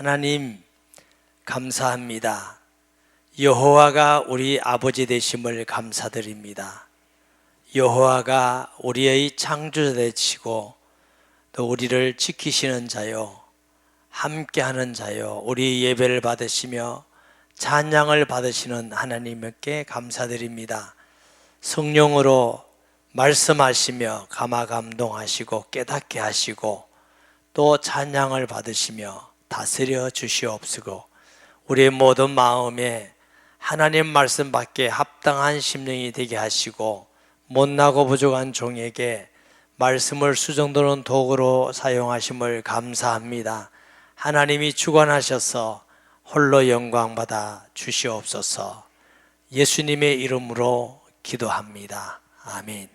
하나님 감사합니다. 여호와가 우리 아버지 되심을 감사드립니다. 여호와가 우리의 창조자 되시고 또 우리를 지키시는 자요, 함께하는 자요, 우리 예배를 받으시며 찬양을 받으시는 하나님께 감사드립니다. 성령으로 말씀하시며 감화감동하시고 깨닫게 하시고 또 찬양을 받으시며 다스려 주시옵시고 우리의 모든 마음에 하나님 말씀 받기에 합당한 심령이 되게 하시고 못나고 부족한 종에게 말씀을 수정도는 도구로 사용하심을 감사합니다. 하나님이 주관하셔서 홀로 영광받아 주시옵소서. 예수님의 이름으로 기도합니다. 아멘.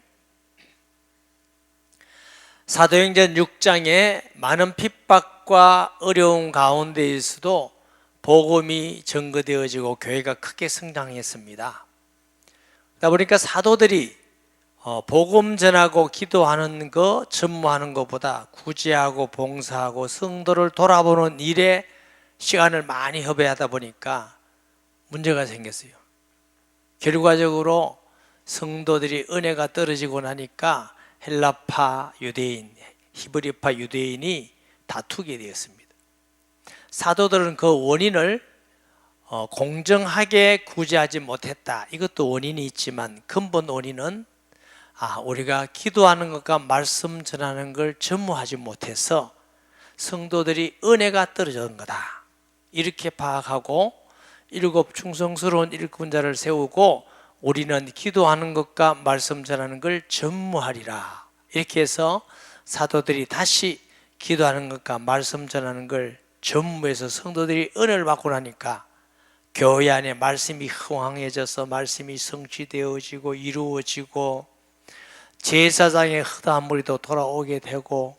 사도행전 6장에 많은 핍박과 어려움 가운데에서도 복음이 전거되어지고 교회가 크게 성장했습니다. 그러다 보니까 사도들이 복음 전하고 기도하는 거, 전무하는 것보다 구제하고 봉사하고 성도를 돌아보는 일에 시간을 많이 허비하다 보니까 문제가 생겼어요. 결과적으로 성도들이 은혜가 떨어지고 나니까 헬라파 유대인, 히브리파 유대인이 다투게 되었습니다. 사도들은 그 원인을 공정하게 구제하지 못했다. 이것도 원인이 있지만 근본 원인은 우리가 기도하는 것과 말씀 전하는 걸 전무하지 못해서 성도들이 은혜가 떨어진 거다. 이렇게 파악하고 7 충성스러운 일꾼자를 세우고 우리는 기도하는 것과 말씀 전하는 걸 전무하리라. 이렇게 해서 사도들이 다시 기도하는 것과 말씀 전하는 걸 전무해서 성도들이 은혜를 받고 나니까 교회 안에 말씀이 흥황해져서 말씀이 성취되어지고 이루어지고 제사장의 흑다한 무리도 돌아오게 되고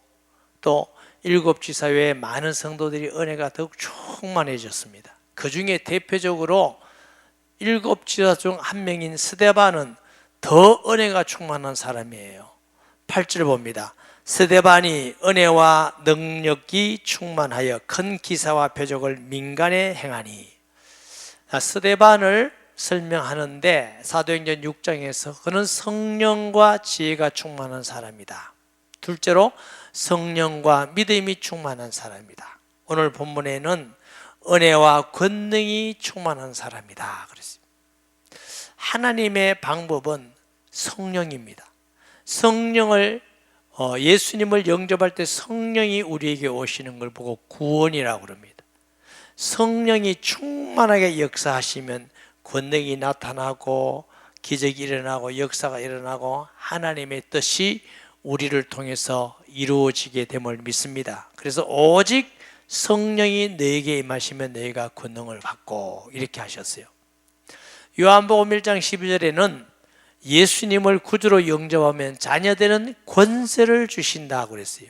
또 7 지사회에 많은 성도들이 은혜가 더욱 충만해졌습니다. 그 중에 대표적으로 7 지사 중 한 명인 스데반은 더 은혜가 충만한 사람이에요. 8절 봅니다. 스데반이 은혜와 능력이 충만하여 큰 기사와 표적을 민간에 행하니. 스데반을 설명하는데 사도행전 6장에서 그는 성령과 지혜가 충만한 사람이다. 둘째로 성령과 믿음이 충만한 사람이다. 오늘 본문에는 은혜와 권능이 충만한 사람이다 그랬습니다. 하나님의 방법은 성령입니다. 성령을 예수님을 영접할 때 성령이 우리에게 오시는 걸 보고 구원이라고 합니다. 성령이 충만하게 역사하시면 권능이 나타나고 기적이 일어나고 역사가 일어나고 하나님의 뜻이 우리를 통해서 이루어지게 됨을 믿습니다. 그래서 오직 성령이 너에게 임하시면 너희가 권능을 받고 이렇게 하셨어요. 요한복음 1장 12절에는 예수님을 구주로 영접하면 자녀되는 권세를 주신다고 그랬어요.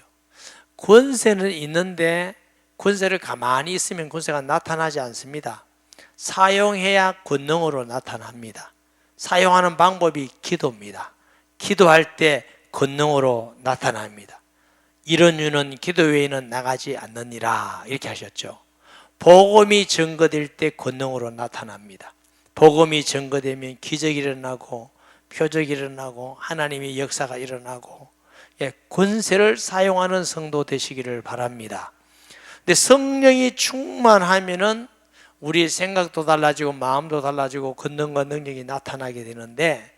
권세는 있는데 권세를 가만히 있으면 권세가 나타나지 않습니다. 사용해야 권능으로 나타납니다. 사용하는 방법이 기도입니다. 기도할 때 권능으로 나타납니다. 이런 유는 기도 외에는 나가지 않느니라 이렇게 하셨죠. 복음이 증거될 때 권능으로 나타납니다. 복음이 증거되면 기적이 일어나고 표적이 일어나고 하나님의 역사가 일어나고 권세를 사용하는 성도 되시기를 바랍니다. 근데 성령이 충만하면은 우리의 생각도 달라지고 마음도 달라지고 권능과 능력이 나타나게 되는데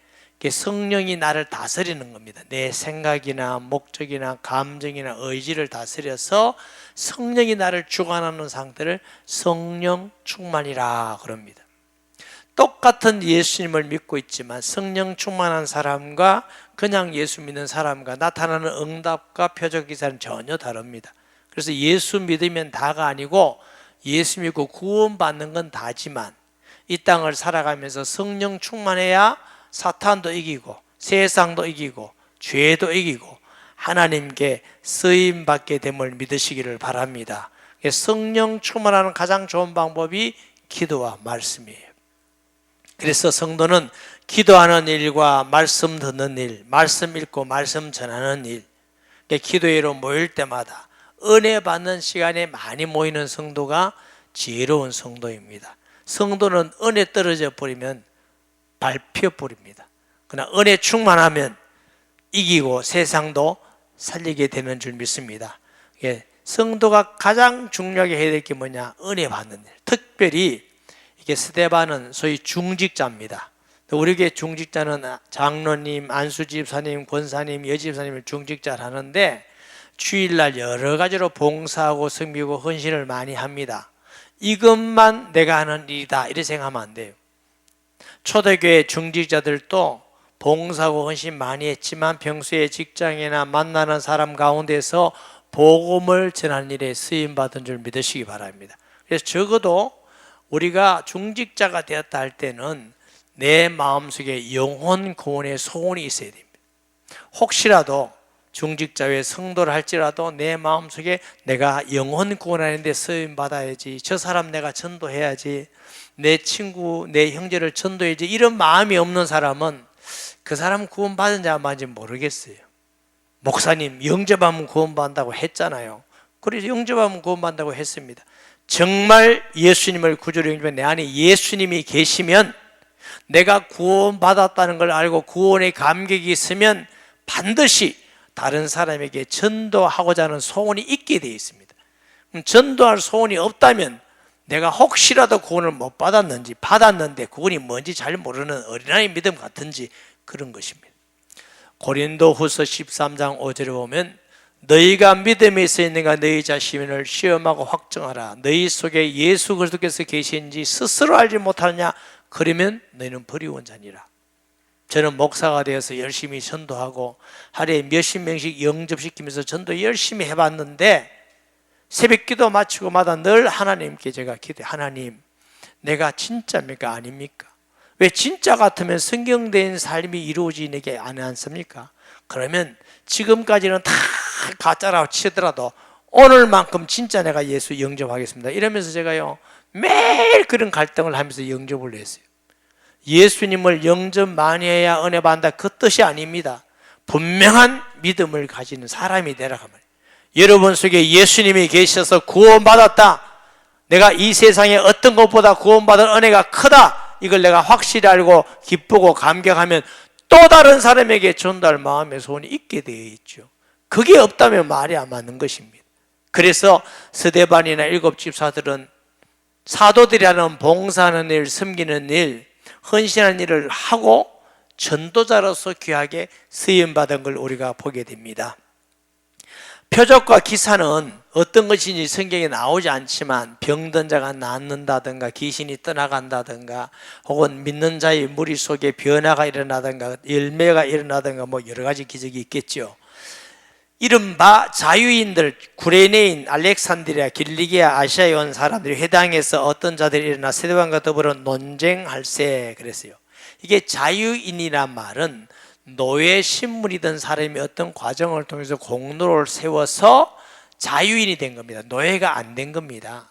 성령이 나를 다스리는 겁니다. 내 생각이나 목적이나 감정이나 의지를 다스려서 성령이 나를 주관하는 상태를 성령 충만이라 그럽니다. 똑같은 예수님을 믿고 있지만 성령 충만한 사람과 그냥 예수 믿는 사람과 나타나는 응답과 표적 기사는 전혀 다릅니다. 그래서 예수 믿으면 다가 아니고 예수 믿고 구원받는 건 다지만 이 땅을 살아가면서 성령 충만해야 사탄도 이기고 세상도 이기고 죄도 이기고 하나님께 쓰임받게 됨을 믿으시기를 바랍니다. 성령 충만하는 가장 좋은 방법이 기도와 말씀이에요. 그래서 성도는 기도하는 일과 말씀 듣는 일, 말씀 읽고 말씀 전하는 일, 기도회로 모일 때마다 은혜 받는 시간에 많이 모이는 성도가 지혜로운 성도입니다. 성도는 은혜 떨어져 버리면 밟혀 버립니다. 그러나 은혜 충만하면 이기고 세상도 살리게 되는 줄 믿습니다. 성도가 가장 중요하게 해야 될 게 뭐냐? 은혜 받는 일. 특별히 이게 스데반은 소위 중직자입니다. 우리 교회 중직자는 장로님, 안수집사님, 권사님, 여집사님을 중직자를 하는데 주일날 여러 가지로 봉사하고 섬기고 헌신을 많이 합니다. 이것만 내가 하는 일이다 이렇게 생각하면 안 돼요. 초대교회 중직자들도 봉사하고 헌신 많이 했지만 평소에 직장이나 만나는 사람 가운데서 복음을 전하는 일에 쓰임받은 줄 믿으시기 바랍니다. 그래서 적어도 우리가 중직자가 되었다 할 때는 내 마음속에 영혼 구원의 소원이 있어야 됩니다. 혹시라도 중직자 외에 성도를 할지라도 내 마음속에 내가 영혼 구원하는 데 쓰임받아야지, 저 사람 내가 전도해야지, 내 친구, 내 형제를 전도해야지, 이런 마음이 없는 사람은 그 사람 구원받은지 안 받은지 모르겠어요. 목사님 영접하면 구원받는다고 했잖아요. 그래서 영접하면 구원받는다고 했습니다. 정말 예수님을 구주로 영접해 내 안에 예수님이 계시면, 내가 구원받았다는 걸 알고 구원의 감격이 있으면 반드시 다른 사람에게 전도하고자 하는 소원이 있게 되어 있습니다. 그럼 전도할 소원이 없다면 내가 혹시라도 구원을 못 받았는지, 받았는데 구원이 뭔지 잘 모르는 어린아이 믿음 같은지, 그런 것입니다. 고린도후서 13장 5절에 보면 너희가 믿음에 있어 있는가 너희 자신을 시험하고 확정하라. 너희 속에 예수 그리스도께서 계신지 스스로 알지 못하느냐? 그러면 너희는 버리운 자니라. 저는 목사가 되어서 열심히 전도하고 하루에 몇십 명씩 영접시키면서 전도 열심히 해봤는데 새벽기도 마치고마다 늘 하나님께 제가 기도해. 하나님, 내가 진짜입니까? 아닙니까? 왜 진짜 같으면 성경된 삶이 이루어지게 안 않습니까? 그러면 지금까지는 다 가짜라고 치더라도 오늘만큼 진짜 내가 예수 영접하겠습니다. 이러면서 제가요 매일 그런 갈등을 하면서 영접을 했어요. 예수님을 영접 많이 해야 은혜 받는다, 그 뜻이 아닙니다. 분명한 믿음을 가지는 사람이 되라 하면, 여러분 속에 예수님이 계셔서 구원받았다, 내가 이 세상에 어떤 것보다 구원받은 은혜가 크다, 이걸 내가 확실히 알고 기쁘고 감격하면 또 다른 사람에게 전도할 마음의 소원이 있게 되어 있죠. 그게 없다면 말이 안 맞는 것입니다. 그래서 스데반이나 일곱 집사들은 사도들이 하는 봉사하는 일, 섬기는 일, 헌신하는 일을 하고 전도자로서 귀하게 쓰임받은 걸 우리가 보게 됩니다. 표적과 기사는 어떤 것인지 성경에 나오지 않지만 병든 자가 낫는다든가 귀신이 떠나간다든가 혹은 믿는 자의 무리 속에 변화가 일어나든가 열매가 일어나든가 뭐 여러 가지 기적이 있겠죠. 이른바 자유인들, 구레네인, 알렉산드리아, 길리기아, 아시아에 온 사람들이 회당에서 어떤 자들이 일어나 스데반과 더불어 논쟁할세 그랬어요. 이게 자유인이란 말은 노예 신분이던 사람이 어떤 과정을 통해서 공로를 세워서 자유인이 된 겁니다. 노예가 안 된 겁니다.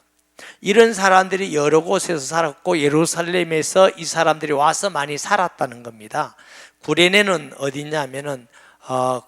이런 사람들이 여러 곳에서 살았고 예루살렘에서 이 사람들이 와서 많이 살았다는 겁니다. 구레네는 어디냐면은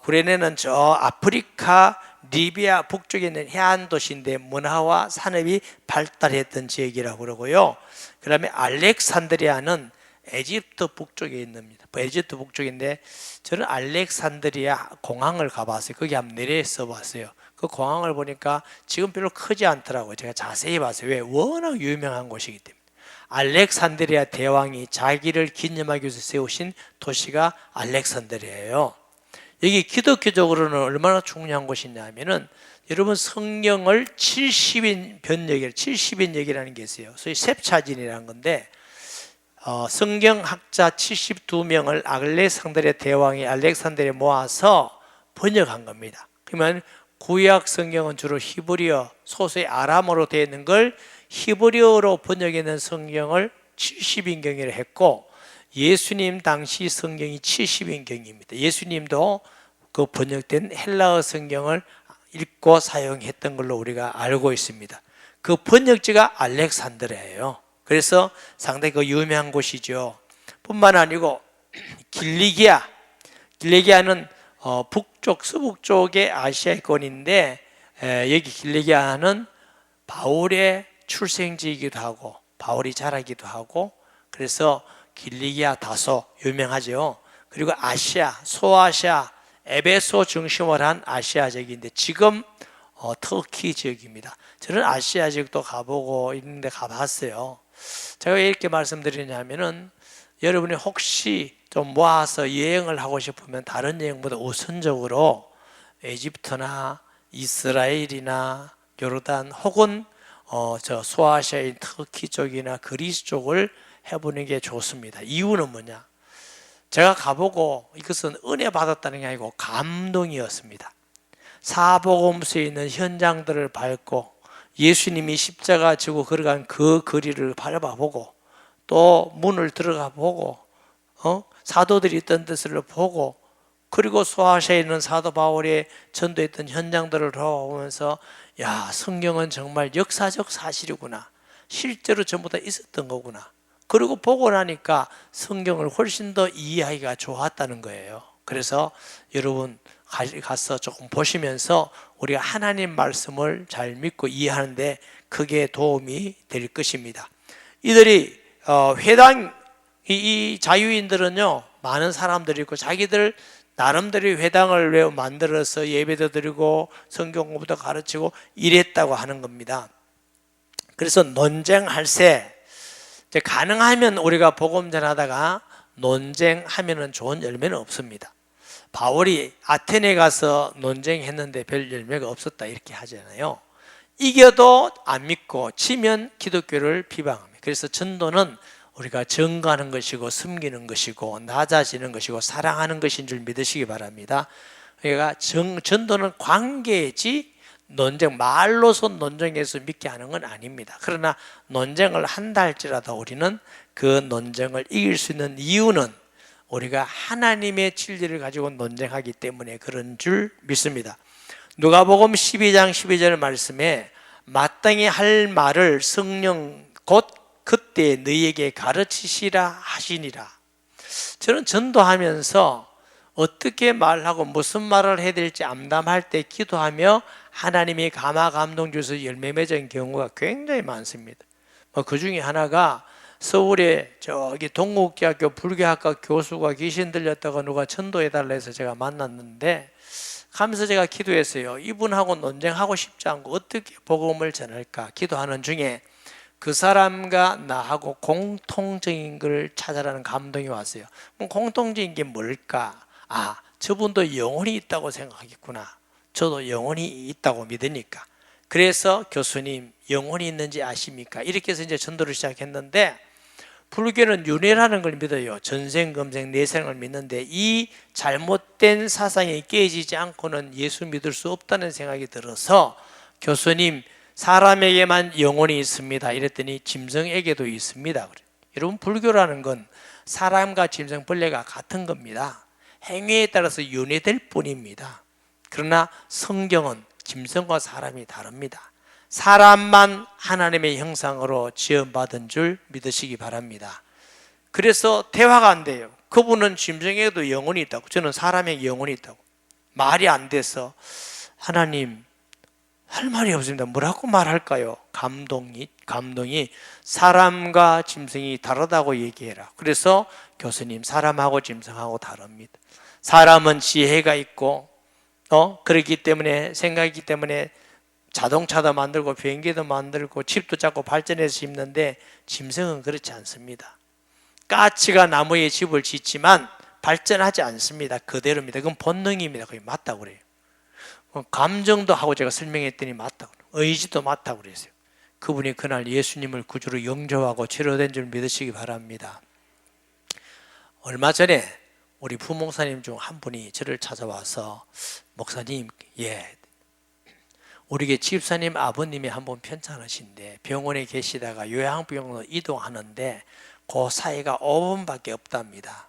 구레네는 저 아프리카 리비아 북쪽에 있는 해안 도시인데 문화와 산업이 발달했던 지역이라고 그러고요. 그 다음에 알렉산드리아는 에집트 북쪽에 있습니다. 에집트 북쪽인데 저는 알렉산드리아 공항을 가봤어요. 거기 한번 내려서 봤어요. 그 공항을 보니까 지금 별로 크지 않더라고요. 제가 자세히 봤어요. 왜? 워낙 유명한 곳이기 때문에. 알렉산드리아 대왕이 자기를 기념하기 위해서 세우신 도시가 알렉산드리아예요. 여기 기독교적으로는 얼마나 중요한 곳이냐 하면은 여러분 성경을 70인 번역이라는 70인역이라는 게 있어요. 소위 셉차진이라는 건데 성경학자 72명을 알렉산드리아 대왕이 알렉산드리아에 모아서 번역한 겁니다. 그러면 구약 성경은 주로 히브리어, 소수의 아람어로 되어 있는 걸 히브리어로 번역했는 성경을 70인경이라 했고 예수님 당시 성경이 70인경입니다. 예수님도 그 번역된 헬라어 성경을 읽고 사용했던 걸로 우리가 알고 있습니다. 그 번역지가 알렉산드리아예요. 그래서 상당히 그 유명한 곳이죠. 뿐만 아니고 길리기아는 북쪽, 서북쪽의 아시아권인데 여기 길리기아는 바울의 출생지이기도 하고 바울이 자라기도 하고, 그래서 길리기아 다소 유명하죠. 그리고 아시아, 소아시아, 에베소 중심으로 한 아시아 지역인데 지금 터키 지역입니다. 저는 아시아 지역도 가보고 있는데 가봤어요. 제가 왜 이렇게 말씀드리냐면은 여러분이 혹시 좀 모아서 여행을 하고 싶으면 다른 여행보다 우선적으로 에집트나 이스라엘이나 요르단 혹은 저 소아시아인 터키 쪽이나 그리스 쪽을 해보는 게 좋습니다. 이유는 뭐냐? 제가 가보고 이것은 은혜 받았다는 게 아니고 감동이었습니다. 사복음서에 있는 현장들을 밟고 예수님이 십자가 지고 걸어간 그 거리를 밟아보고 또 문을 들어가 보고 사도들이 있던 데를 보고, 그리고 소아시아에 있는 사도 바울이 전도했던 현장들을 돌아보면서 야, 성경은 정말 역사적 사실이구나, 실제로 전부 다 있었던 거구나, 그리고 보고 나니까 성경을 훨씬 더 이해하기가 좋았다는 거예요. 그래서 여러분 가서 조금 보시면서 우리가 하나님 말씀을 잘 믿고 이해하는데 크게 도움이 될 것입니다. 이들이 회당, 이 자유인들은요 많은 사람들이 있고 자기들 나름대로 회당을 만들어서 예배도 드리고 성경 공부도 가르치고 이랬다고 하는 겁니다. 그래서 논쟁할 때 가능하면 우리가 복음 전하다가 논쟁하면 좋은 열매는 없습니다. 바울이 아테네 가서 논쟁했는데 별 열매가 없었다 이렇게 하잖아요. 이겨도 안 믿고 지면 기독교를 비방합니다. 그래서 전도는 우리가 증거하는 것이고 숨기는 것이고 낮아지는 것이고 사랑하는 것인 줄 믿으시기 바랍니다. 그러니까 전도는 관계지 논쟁, 말로서 논쟁해서 믿게 하는 건 아닙니다. 그러나 논쟁을 한다 할지라도 우리는 그 논쟁을 이길 수 있는 이유는 우리가 하나님의 진리를 가지고 논쟁하기 때문에 그런 줄 믿습니다. 누가복음 12장 12절 말씀에 마땅히 할 말을 성령 곧 그때 너희에게 가르치시라 하시니라. 저는 전도하면서 어떻게 말하고 무슨 말을 해야 될지 암담할 때 기도하며 하나님이 감화 감동 주셔서 열매 맺은 경우가 굉장히 많습니다. 그 중에 하나가 서울에 저기 동국대학교 불교학과 교수가 귀신 들렸다고 누가 전도해달라 해서 제가 만났는데 가면서 제가 기도했어요. 이분하고 논쟁하고 싶지 않고 어떻게 복음을 전할까 기도하는 중에 그 사람과 나하고 공통적인 걸 찾아라는 감동이 왔어요. 그럼 공통적인 게 뭘까? 아, 저분도 영혼이 있다고 생각하겠구나. 저도 영혼이 있다고 믿으니까. 그래서 교수님 영혼이 있는지 아십니까? 이렇게 해서 이제 전도를 시작했는데, 불교는 윤회라는 걸 믿어요. 전생, 금생, 내생을 믿는데 이 잘못된 사상이 깨지지 않고는 예수 믿을 수 없다는 생각이 들어서 교수님 사람에게만 영혼이 있습니다 이랬더니 짐승에게도 있습니다. 여러분 불교라는 건 사람과 짐승, 벌레가 같은 겁니다. 행위에 따라서 윤회될 뿐입니다. 그러나 성경은 짐승과 사람이 다릅니다. 사람만 하나님의 형상으로 지음받은 줄 믿으시기 바랍니다. 그래서 대화가 안 돼요. 그분은 짐승에게도 영혼이 있다고, 저는 사람에게 영혼이 있다고. 말이 안 돼서 하나님 할 말이 없습니다. 뭐라고 말할까요? 감동이 사람과 짐승이 다르다고 얘기해라. 그래서 교수님 사람하고 짐승하고 다릅니다. 사람은 지혜가 있고 그렇기 때문에 생각이기 때문에 자동차도 만들고 비행기도 만들고 집도 잡고 발전해서 짓는데 짐승은 그렇지 않습니다. 까치가 나무에 집을 짓지만 발전하지 않습니다. 그대로입니다. 그건 본능입니다. 그게 맞다고 그래요. 감정도 하고 제가 설명했더니 맞다고 그래요. 의지도 맞다고 그랬어요. 그분이 그날 예수님을 구주로 영접하고 치료된 줄 믿으시기 바랍니다. 얼마 전에 우리 부목사님 중 한 분이 저를 찾아와서 목사님, 우리 집사님 아버님이 한 분 편찮으신데 병원에 계시다가 요양병원으로 이동하는데 그 사이가 5분밖에 없답니다.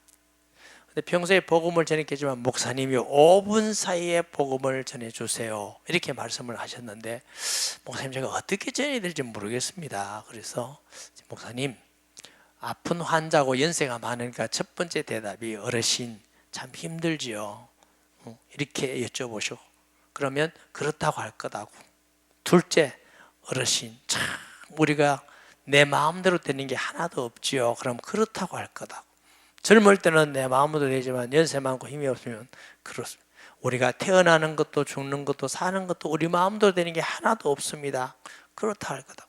근데 평소에 복음을 전했겠지만 목사님이 5분 사이에 복음을 전해주세요 이렇게 말씀을 하셨는데, 목사님 제가 어떻게 전해야 될지 모르겠습니다. 그래서 목사님, 아픈 환자고 연세가 많으니까 첫 번째 대답이 어르신 참 힘들지요 이렇게 여쭤보시고, 그러면 그렇다고 할 거다고. 둘째, 어르신, 참 우리가 내 마음대로 되는 게 하나도 없지요. 그럼 그렇다고 할 거다고. 젊을 때는 내 마음대로 되지만 연세 많고 힘이 없으면 그렇습니다. 우리가 태어나는 것도 죽는 것도 사는 것도 우리 마음대로 되는 게 하나도 없습니다. 그렇다 할 거다.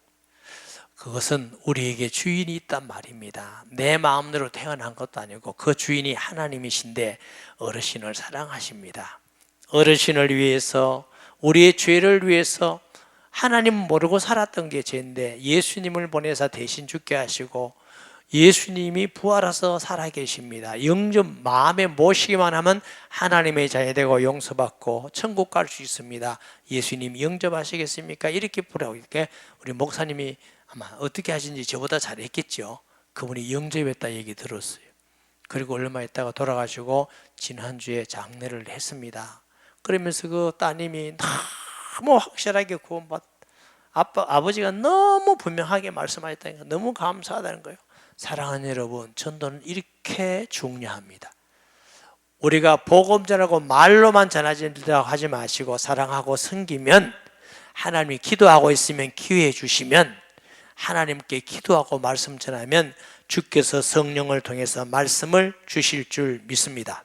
그것은 우리에게 주인이 있단 말입니다. 내 마음대로 태어난 것도 아니고 그 주인이 하나님이신데 어르신을 사랑하십니다. 어르신을 위해서, 우리의 죄를 위해서, 하나님 모르고 살았던 게 죄인데 예수님을 보내서 대신 죽게 하시고 예수님이 부활해서 살아계십니다. 영접 마음에 모시기만 하면 하나님의 자녀 되고 용서받고 천국 갈 수 있습니다. 예수님 영접하시겠습니까? 이렇게 부르고, 이렇게 우리 목사님이 아마 어떻게 하신지 저보다 잘했겠죠. 그분이 영접했다 얘기 들었어요. 그리고 얼마 있다가 돌아가시고 지난주에 장례를 했습니다. 그러면서 그 따님이 너무 확실하게 구원받, 아버지가 너무 분명하게 말씀하셨다니까 너무 감사하다는 거예요. 사랑하는 여러분, 전도는 이렇게 중요합니다. 우리가 복음 전하고 말로만 전하지라고 하지 마시고 사랑하고 섬기면, 하나님이 기도하고 있으면 기회해 주시면, 하나님께 기도하고 말씀 전하면 주께서 성령을 통해서 말씀을 주실 줄 믿습니다.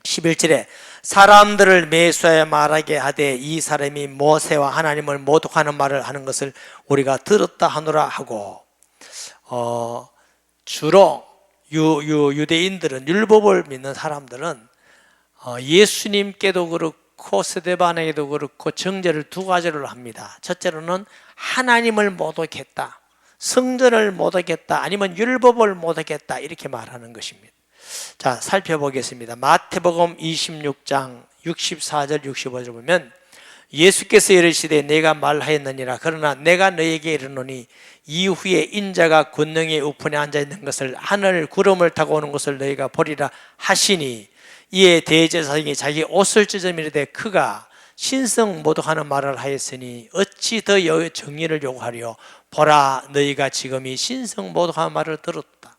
11절에 사람들을 매수하여 말하게 하되 이 사람이 모세와 하나님을 모독하는 말을 하는 것을 우리가 들었다 하노라 하고, 주로 유대인들은, 율법을 믿는 사람들은 예수님께도 그렇고 스데반에게도 그렇고 정죄를 두 가지로 합니다. 첫째로는 하나님을 모독했다, 성전을 모독했다, 아니면 율법을 모독했다, 이렇게 말하는 것입니다. 자, 살펴보겠습니다. 마태복음 26장 64절 65절 보면 예수께서 이르시되 내가 말하였느니라. 그러나 내가 너에게 이르노니 이후에 인자가 권능의 우편에 앉아있는 것을, 하늘 구름을 타고 오는 것을 너희가 보리라 하시니, 이에 대제사장이 자기 옷을 찢으며 이르되 그가 신성 모독하는 말을 하였으니 어찌 더 정의를 요구하리요. 보라, 너희가 지금 이 신성 모독하는 말을 들었다.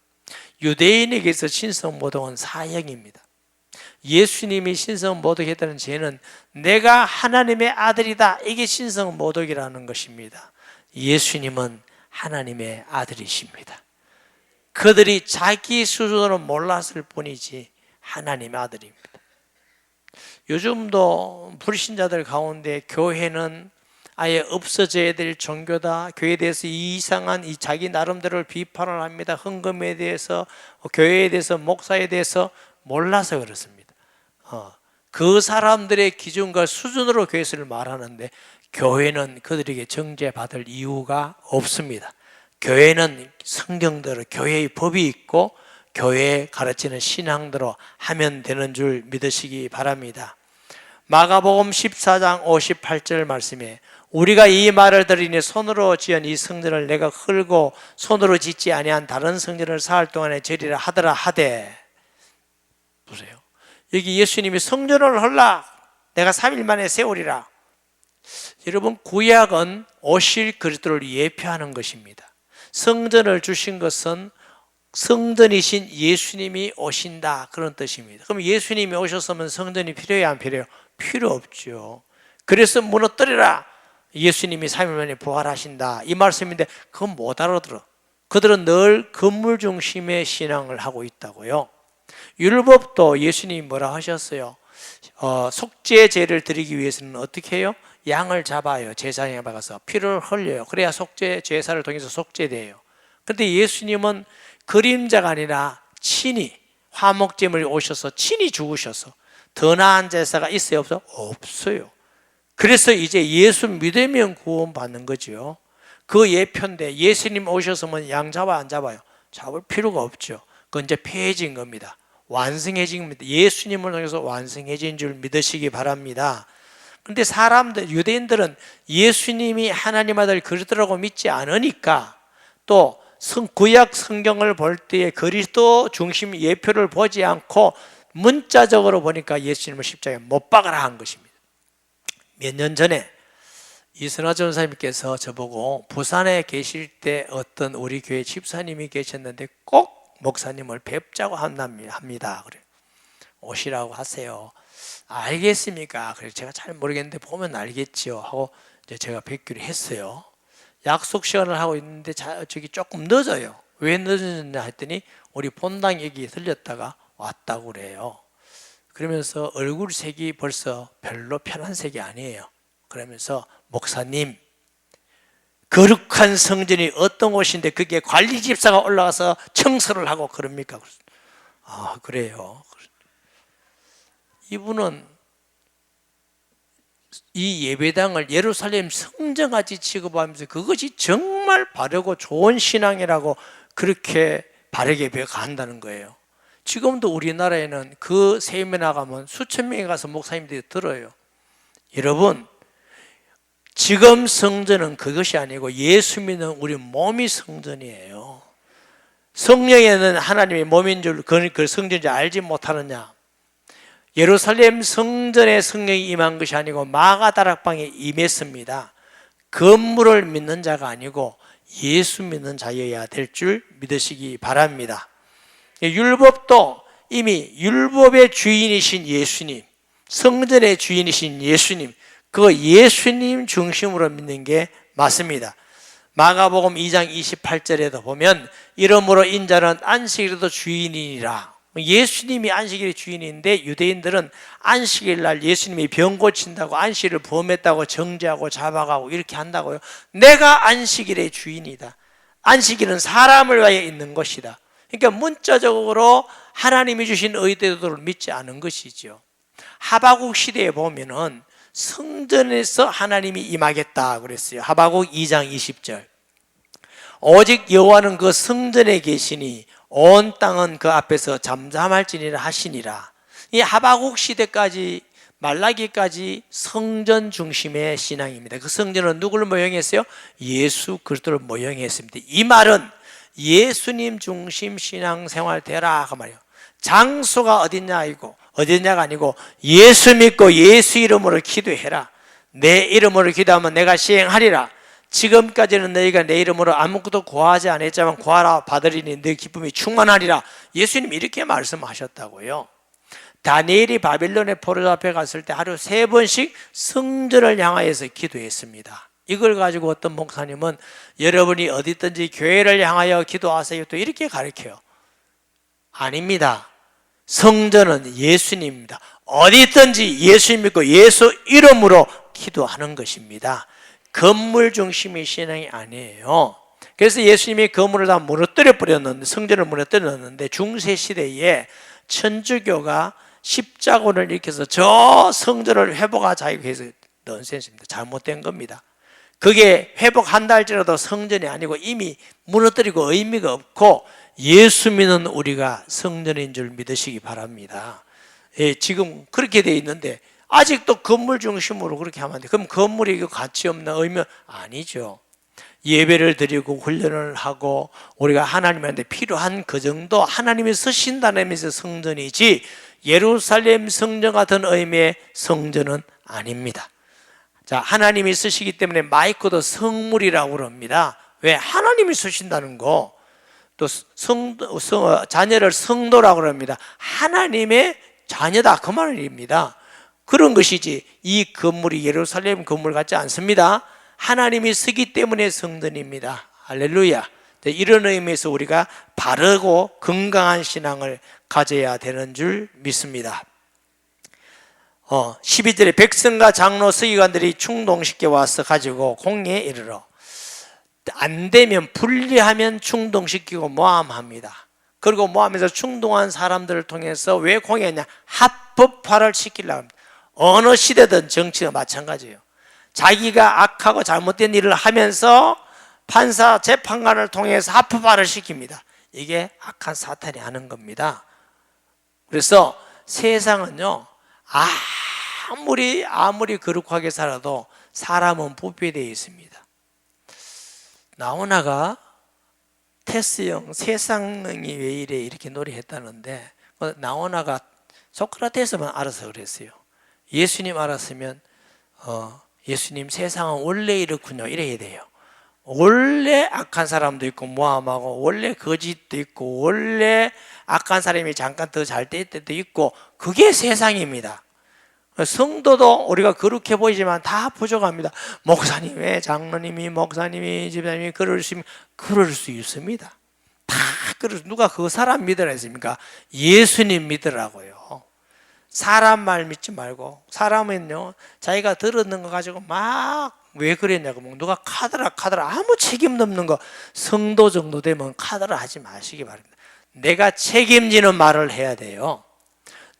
유대인에게서 신성 모독은 사형입니다. 예수님이 신성 모독했다는 죄는 내가 하나님의 아들이다, 이게 신성 모독이라는 것입니다. 예수님은 하나님의 아들이십니다. 그들이 자기 수준으로 몰랐을 뿐이지 하나님의 아들입니다. 요즘도 불신자들 가운데 교회는 아예 없어져야 될 종교다, 교회에 대해서 이상한 자기 나름대로 비판을 합니다. 헌금에 대해서, 교회에 대해서, 목사에 대해서 몰라서 그렇습니다. 그 사람들의 기준과 수준으로 교회를 말하는데 교회는 그들에게 정죄받을 이유가 없습니다. 교회는 성경대로 교회의 법이 있고 교회에 가르치는 신앙대로 하면 되는 줄 믿으시기 바랍니다. 마가복음 14장 58절 말씀에 우리가 이 말을 들으니 손으로 지은 이 성전을 내가 헐고 손으로 짓지 아니한 다른 성전을 사흘 동안에 저리라 하더라 하되, 보세요. 여기 예수님이 성전을 헐라, 내가 3일 만에 세우리라. 여러분, 구약은 오실 그리스도를 예표하는 것입니다. 성전을 주신 것은 성전이신 예수님이 오신다, 그런 뜻입니다. 그럼 예수님이 오셨으면 성전이 필요해요, 안 필요해요? 필요 없죠. 그래서 무너뜨리라, 예수님이 3일 만에 부활하신다, 이 말씀인데 그건 못 알아들어. 그들은 늘 건물 중심의 신앙을 하고 있다고요. 율법도 예수님이 뭐라 하셨어요? 속죄제를 드리기 위해서는 어떻게 해요? 양을 잡아요. 제사장에 박아서 피를 흘려요. 그래야 속죄, 제사를 통해서 속죄돼요. 그런데 예수님은 그림자가 아니라 친히 화목제물이 오셔서 친히 죽으셔서 더 나은 제사가 있어요, 없어요? 없어요. 그래서 이제 예수 믿으면 구원받는 거죠. 그 예표인데 예수님 오셨으면 양 잡아요, 안 잡아요? 잡을 필요가 없죠. 그건 이제 폐해진 겁니다. 완성해진 겁니다. 예수님을 통해서 완성해진 줄 믿으시기 바랍니다. 그런데 사람들, 유대인들은 예수님이 하나님 아들 그리스도라고 믿지 않으니까, 또 구약 성경을 볼 때에 그리스도 중심 예표를 보지 않고 문자적으로 보니까 예수님을 십자가에 못 박아라 한 것입니다. 몇 년 전에 이선화 전사님께서 저보고 부산에 계실 때 어떤 우리 교회 집사님이 계셨는데 꼭 목사님을 뵙자고 합니다. 그래요. 오시라고 하세요. 알겠습니까? 그래서 제가 잘 모르겠는데 보면 알겠지요 하고 이제 제가 뵙기로 했어요. 약속 시간을 하고 있는데 저기 조금 늦어요. 왜 늦었냐 했더니 우리 본당 얘기 들렸다가 왔다고 그래요. 그러면서 얼굴 색이 벌써 별로 편한 색이 아니에요. 그러면서 목사님, 거룩한 성전이 어떤 곳인데 그게 관리 집사가 올라가서 청소를 하고 그럽니까? 아, 그래요. 이분은 이 예배당을 예루살렘 성전같이 취급하면서 그것이 정말 바르고 좋은 신앙이라고 그렇게 바르게 배워간다는 거예요. 지금도 우리나라에는 그 세미나 가면 수천 명이 가서 목사님들이 들어요. 여러분, 지금 성전은 그것이 아니고 예수 믿는 우리 몸이 성전이에요. 성령에는 하나님의 몸인 줄 그 성전인지 알지 못하느냐? 예루살렘 성전에 성령이 임한 것이 아니고 마가다락방에 임했습니다. 건물을 믿는 자가 아니고 예수 믿는 자여야 될 줄 믿으시기 바랍니다. 율법도 이미 율법의 주인이신 예수님, 성전의 주인이신 예수님, 그 예수님 중심으로 믿는 게 맞습니다. 마가복음 2장 28절에도 보면 이러므로 인자는 안식일에도 주인이니라. 예수님이 안식일의 주인인데 유대인들은 안식일 날 예수님이 병 고친다고 안식일을 범했다고 정죄하고 잡아가고 이렇게 한다고요. 내가 안식일의 주인이다. 안식일은 사람을 위하여 있는 것이다. 그러니까 문자적으로 하나님이 주신 의대도를 믿지 않은 것이죠. 하박국 시대에 보면은 성전에서 하나님이 임하겠다 그랬어요. 하박국 2장 20절. 오직 여호와는 그 성전에 계시니 온 땅은 그 앞에서 잠잠할지니라 하시니라. 이 하박국 시대까지 말라기까지 성전 중심의 신앙입니다. 그 성전은 누구를 모형했어요? 예수 그리스도를 모형했습니다. 이 말은 예수님 중심 신앙생활 되라 그 말이에요. 장소가 어디냐가 아니고 예수 믿고 예수 이름으로 기도해라. 내 이름으로 기도하면 내가 시행하리라. 지금까지는 너희가 내 이름으로 아무것도 구하지 않았지만 구하라 받으리니 내 기쁨이 충만하리라. 예수님 이렇게 말씀하셨다고요. 다니엘이 바빌론의 포로 앞에 갔을 때 하루 3번씩 성전을 향하여서 기도했습니다. 이걸 가지고 어떤 목사님은 여러분이 어디 있든지 교회를 향하여 기도하세요 또 이렇게 가르쳐요. 아닙니다. 성전은 예수님입니다. 어디 있든지 예수 믿고 예수 이름으로 기도하는 것입니다. 건물 중심의 신앙이 아니에요. 그래서 예수님이 건물을 다 무너뜨려 버렸는데, 성전을 무너뜨려 놨는데 중세 시대에 천주교가 십자군을 일으켜서 저 성전을 회복하자고 해서 넌센스입니다. 잘못된 겁니다. 그게 회복한다 할지라도 성전이 아니고 이미 무너뜨리고 의미가 없고 예수 믿는 우리가 성전인 줄 믿으시기 바랍니다. 예, 지금 그렇게 돼 있는데 아직도 건물 중심으로 그렇게 하면 안 돼. 그럼 건물이 가치 없나 의미 아니죠. 예배를 드리고 훈련을 하고 우리가 하나님한테 필요한 그 정도 하나님이 쓰신다는 의미에서 성전이지 예루살렘 성전 같은 의미의 성전은 아닙니다. 자, 하나님이 쓰시기 때문에 마이크도 성물이라고 그럽니다. 왜? 하나님이 쓰신다는 거. 또 자녀를 성도라고 그럽니다. 하나님의 자녀다 그 말입니다. 그런 것이지 이 건물이 예루살렘 건물 같지 않습니다. 하나님이 쓰기 때문에 성전입니다. 할렐루야. 이런 의미에서 우리가 바르고 건강한 신앙을 가져야 되는 줄 믿습니다. 12절에 백성과 장로 서기관들이 충동쉽게 와서 가지고 공회에 이르러 안 되면 분리하면 충동시키고 모함합니다. 그리고 모함에서 충동한 사람들을 통해서 왜 공회했냐? 합법화를 시키려고 합니다. 어느 시대든 정치가 마찬가지예요. 자기가 악하고 잘못된 일을 하면서 판사, 재판관을 통해서 합법화를 시킵니다. 이게 악한 사탄이 하는 겁니다. 그래서 세상은요, 아무리 거룩하게 살아도 사람은 부패되어 있습니다. 나오나가 테스형 세상능이 왜 이래 이렇게 노래했다는데 나오나가 소크라테스만 알아서 그랬어요. 예수님 알았으면 예수님 세상은 원래 이렇군요 이래야 돼요. 원래 악한 사람도 있고 모함하고 원래 거짓도 있고 원래 악한 사람이 잠깐 더 잘 될 때도 있고 그게 세상입니다. 성도도 우리가 거룩해 보이지만 다 부족합니다. 목사님의 장로님이 목사님이 집사님이 그럴 수 있습니다. 다 누가 그 사람 믿으라 했습니까? 예수님 믿으라고요. 사람 말 믿지 말고. 사람은요 자기가 들었는 거 가지고 막 왜 그랬냐고 누가 카더라 아무 책임 없는 거. 성도 정도 되면 카더라 하지 마시기 바랍니다. 내가 책임지는 말을 해야 돼요.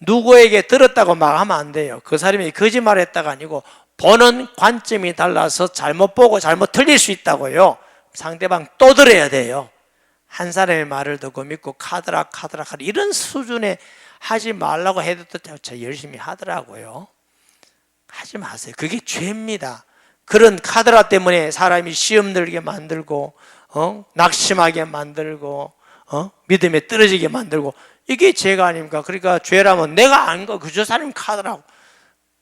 누구에게 들었다고 막 하면 안 돼요. 그 사람이 거짓말했다가 아니고 보는 관점이 달라서 잘못 보고 잘못 틀릴 수 있다고요. 상대방 또 들어야 돼요. 한 사람의 말을 듣고 믿고 카더라 이런 수준에 하지 말라고 해도 또 열심히 하더라고요. 하지 마세요. 그게 죄입니다. 그런 카더라 때문에 사람이 시험 들게 만들고 낙심하게 만들고 믿음에 떨어지게 만들고 이게 죄가 아닙니까? 그러니까 죄라면 내가 아닌 거 그저 사람이 카더라고.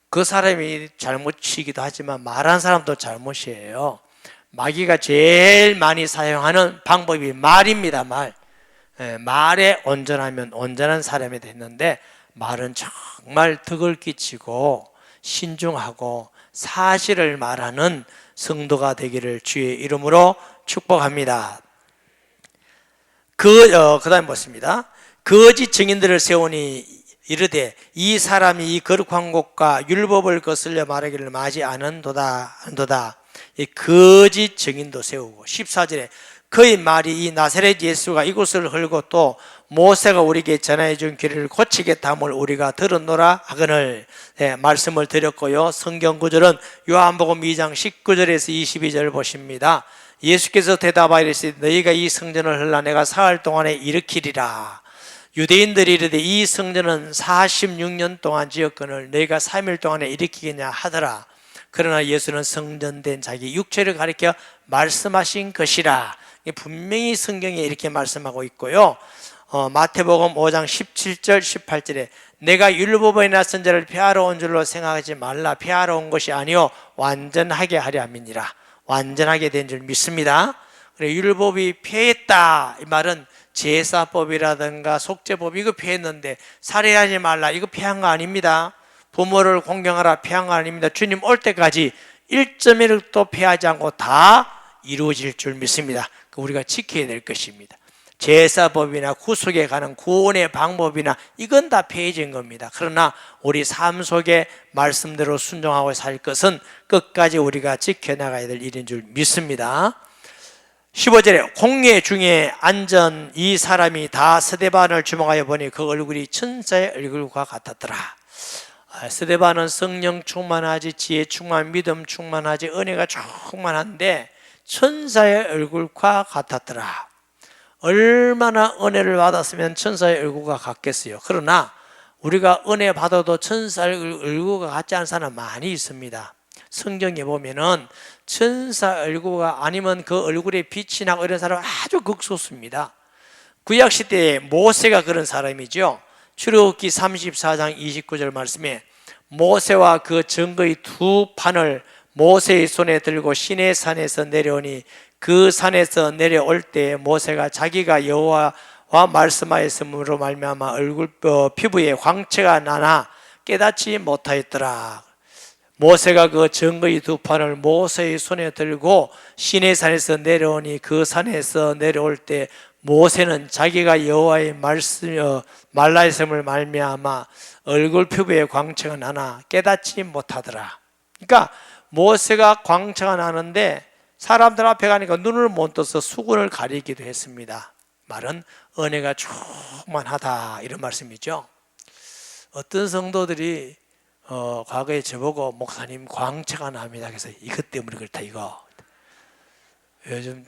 그 사람이 잘못이기도 하지만 말한 사람도 잘못이에요. 마귀가 제일 많이 사용하는 방법이 말입니다. 말에 온전하면 온전한 사람이 됐는데 말은 정말 덕을 끼치고 신중하고 사실을 말하는 성도가 되기를 주의 이름으로 축복합니다. 그 다음에 보습니다. 거짓 증인들을 세우니 이르되 이 사람이 이 거룩한 곳과 율법을 거슬려 말하기를 마지 않은도다. 이 거짓 증인도 세우고 14절에 그의 말이 이 나사렛 예수가 이곳을 헐고 또 모세가 우리에게 전하여 준 길을 고치겠다함을 우리가 들었노라 하거늘. 말씀을 드렸고요. 성경 구절은 요한복음 2장 19절에서 22절 보십니다. 예수께서 대답하여 이르시되 너희가 이 성전을 헐라 내가 사흘 동안에 일으키리라. 유대인들이 이르되 이 성전은 46년 동안 지었거늘 너희가 3일 동안에 일으키겠냐 하더라. 그러나 예수는 성전된 자기 육체를 가리켜 말씀하신 것이라. 분명히 성경에 이렇게 말씀하고 있고요. 마태복음 5장 17절 18절에 내가 율법이나 선지자를 폐하러 온 줄로 생각하지 말라. 폐하러 온 것이 아니요 완전하게 하려 함이니라. 완전하게 된 줄 믿습니다. 율법이 폐했다 이 말은 제사법이라든가 속죄법 이거 폐했는데 살해하지 말라 이거 폐한 거 아닙니다. 부모를 공경하라 폐한 거 아닙니다. 주님 올 때까지 1.1도 폐하지 않고 다 이루어질 줄 믿습니다. 우리가 지켜야 될 것입니다. 제사법이나 구속에 관한 구원의 방법이나 이건 다 폐해진 겁니다. 그러나 우리 삶 속에 말씀대로 순종하고 살 것은 끝까지 우리가 지켜나가야 될 일인 줄 믿습니다. 15절에 공회 중에 앉은 이 사람이 다 스데반을 주목하여 보니 그 얼굴이 천사의 얼굴과 같았더라. 스데반은 성령 충만하지 지혜 충만 믿음 충만하지 은혜가 충만한데 천사의 얼굴과 같았더라. 얼마나 은혜를 받았으면 천사의 얼굴과 같겠어요. 그러나 우리가 은혜 받아도 천사의 얼굴과 같지 않은 사람 많이 있습니다. 성경에 보면은 천사 얼굴과 아니면 그 얼굴에 빛이 나고 이런 사람 아주 극소수입니다. 구약시대에 모세가 그런 사람이죠. 출애굽기 34장 29절 말씀에 모세와 그 증거의 두 판을 모세의 손에 들고 시내 산에서 내려오니 그 산에서 내려올 때 모세가 자기가 여호와와 말씀하였으므로 말미암아 얼굴 피부에 광채가 나나 깨닫지 못하였더라. 모세가 그 증거의 두 판을 모세의 손에 들고 시내 산에서 내려오니 그 산에서 내려올 때 모세는 자기가 여호와의 말씀을 말미암아 얼굴 피부에 광채가 나나 깨닫지 못하더라. 그러니까 모세가 광채가 나는데 사람들 앞에 가니까 눈을 못 떠서 수건을 가리기도 했습니다. 말은 은혜가 충만하다 이런 말씀이죠. 어떤 성도들이 과거에 저보고 목사님 광채가 납니다. 그래서 이것 때문에 그렇다 이거. 요즘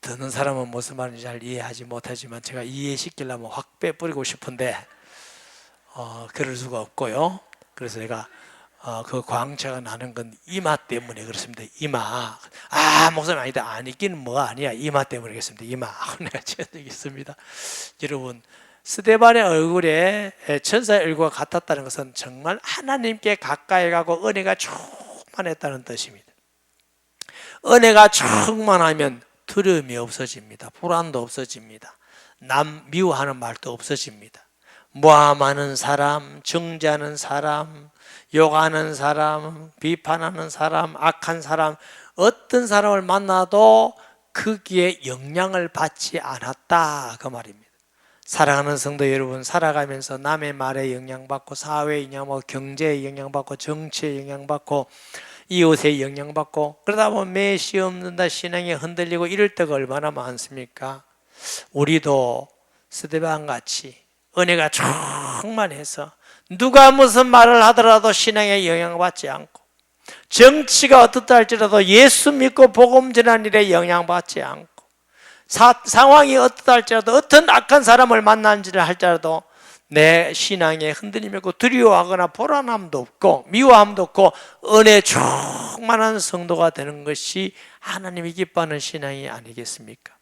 듣는 사람은 무슨 말인지 잘 이해하지 못하지만 제가 이해시키려면 확 빼버리고 싶은데 그럴 수가 없고요. 그래서 내가 그 광채가 나는 건 이마 때문에 그렇습니다. 이마. 목사님 아니다. 아니긴 뭐 아니야. 이마 때문에 그렇습니다. 이마. 내가 지어드리겠습니다. 여러분 스데반의 얼굴에 천사의 얼굴과 같았다는 것은 정말 하나님께 가까이 가고 은혜가 충만했다는 뜻입니다. 은혜가 충만하면 두려움이 없어집니다. 불안도 없어집니다. 남 미워하는 말도 없어집니다. 모함하는 사람, 정죄하는 사람, 욕하는 사람, 비판하는 사람, 악한 사람, 어떤 사람을 만나도 거기에 영향을 받지 않았다 그 말입니다. 사랑하는 성도 여러분, 살아가면서 남의 말에 영향받고 사회에 영향받고 경제에 영향받고 정치에 영향받고 이웃에 영향받고 그러다 보면 매 시험 든다 신앙이 흔들리고 이럴 때가 얼마나 많습니까? 우리도 스데반같이 은혜가 충만해서 누가 무슨 말을 하더라도 신앙에 영향받지 않고 정치가 어떻다 할지라도 예수 믿고 복음 전하는 일에 영향받지 않고 상황이 어떻다 할지라도 어떤 악한 사람을 만난지를 할지라도 내 신앙에 흔들림이 없고 두려워하거나 불안함도 없고 미워함도 없고 은혜 충만한 성도가 되는 것이 하나님이 기뻐하는 신앙이 아니겠습니까?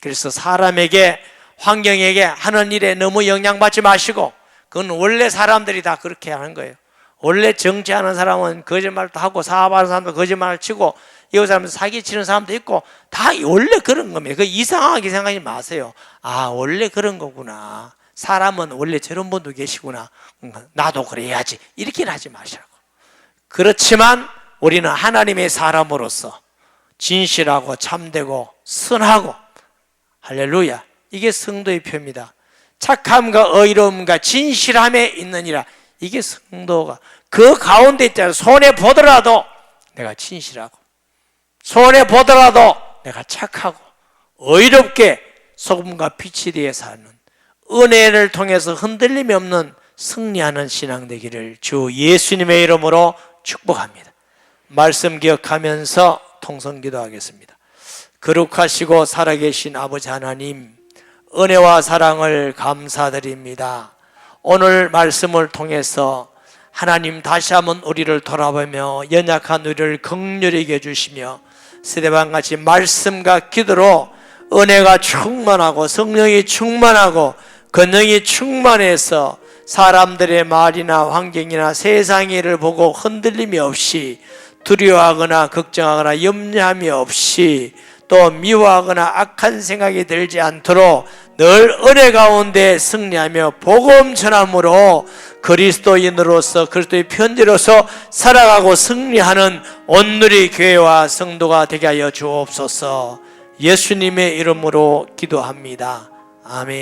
그래서 사람에게 환경에게 하는 일에 너무 영향받지 마시고 그건 원래 사람들이 다 그렇게 하는 거예요. 원래 정치하는 사람은 거짓말도 하고 사업하는 사람도 거짓말을 치고 이웃 사람도 사기치는 사람도 있고 다 원래 그런 겁니다. 그 이상하게 생각하지 마세요. 아 원래 그런 거구나. 사람은 원래 저런 분도 계시구나. 나도 그래야지. 이렇게는 하지 마시라고. 그렇지만 우리는 하나님의 사람으로서 진실하고 참되고 선하고 할렐루야. 이게 성도의 표입니다. 착함과 의로움과 진실함에 있느니라. 이게 성도가 그 가운데 있잖아요. 손해 보더라도 내가 진실하고 손해 보더라도 내가 착하고 의롭게 소금과 빛이 되어 사는 은혜를 통해서 흔들림이 없는 승리하는 신앙 되기를 주 예수님의 이름으로 축복합니다. 말씀 기억하면서 통성 기도하겠습니다. 거룩하시고 살아계신 아버지 하나님, 은혜와 사랑을 감사드립니다. 오늘 말씀을 통해서 하나님 다시 한번 우리를 돌아보며 연약한 우리를 긍휼히 해주시며 스데반같이 말씀과 기도로 은혜가 충만하고 성령이 충만하고 권능이 충만해서 사람들의 말이나 환경이나 세상의 일을 보고 흔들림이 없이 두려워하거나 걱정하거나 염려함이 없이 또 미워하거나 악한 생각이 들지 않도록 늘 은혜 가운데 승리하며 복음 전함으로 그리스도인으로서 그리스도의 편지로서 살아가고 승리하는 온누리 교회와 성도가 되게 하여 주옵소서. 예수님의 이름으로 기도합니다. 아멘.